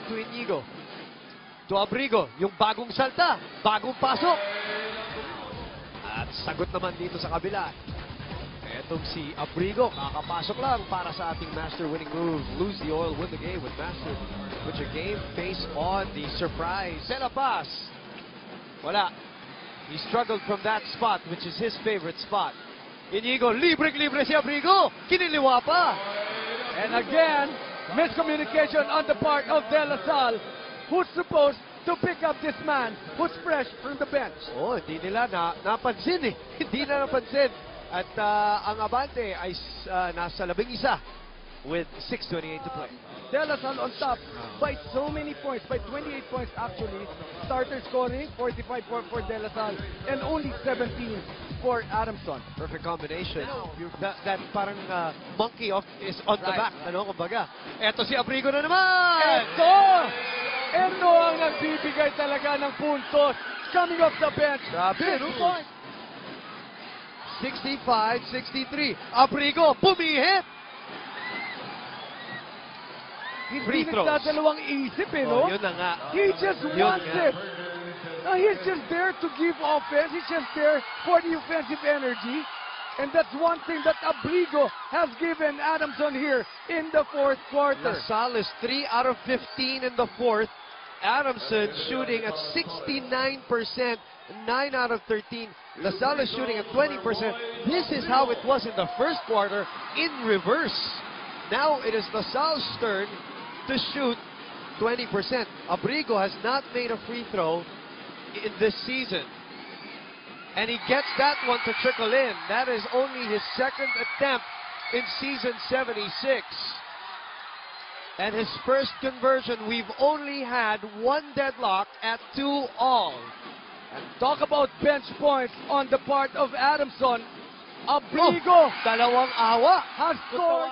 to Inigo. To Abrigo, yung bagong salta, bagong pasok. At sagot naman dito sa kabila. Etong si Abrigo, kakapasok lang para sa ating master winning move. Lose the oil, win the game with master. Put your game face on the surprise. Sela pass. Wala. He struggled from that spot, which is his favorite spot. Inigo, libre-libre si Abrigo. Kiniliwa pa. And again, miscommunication on the part of De La Salle, who's supposed to pick up this man who's fresh from the bench. Oh, hindi nila napansin eh. Hindi na napansin. At ang Abante ay nasa 11 with 6:28 to play. De La Salle on top by so many points, by 28 points actually. Starter scoring, 45 for De La Salle, and only 17 for Adamson. Perfect combination. That parang monkey is on the back. Ano, kumbaga. Eto si Abrigo na naman! Ito ang nagbibigay talaga ng puntos. Coming off the bench. Grabe, 2 points. 65-63. Abrigo, pumihit! Hindi nagdadalawang isip eh, no? Oh, yun na nga. He just wants it. Now, he's just there to give offense. He's just there for the offensive energy. And that's one thing that Abrigo has given Adamson here in the fourth quarter. La Salle is 3 out of 15 in the fourth. Adamson shooting at 69%, 9 out of 13. La Salle is shooting at 20%. This is how it was in the first quarter in reverse. Now it is La Salle's turn to shoot 20%. Abrigo has not made a free throw in this season. And he gets that one to trickle in. That is only his second attempt in season 76. And his first conversion, we've only had one deadlock at 2-all. And talk about bench points on the part of Adamson. Abrigo dalawang awa has scored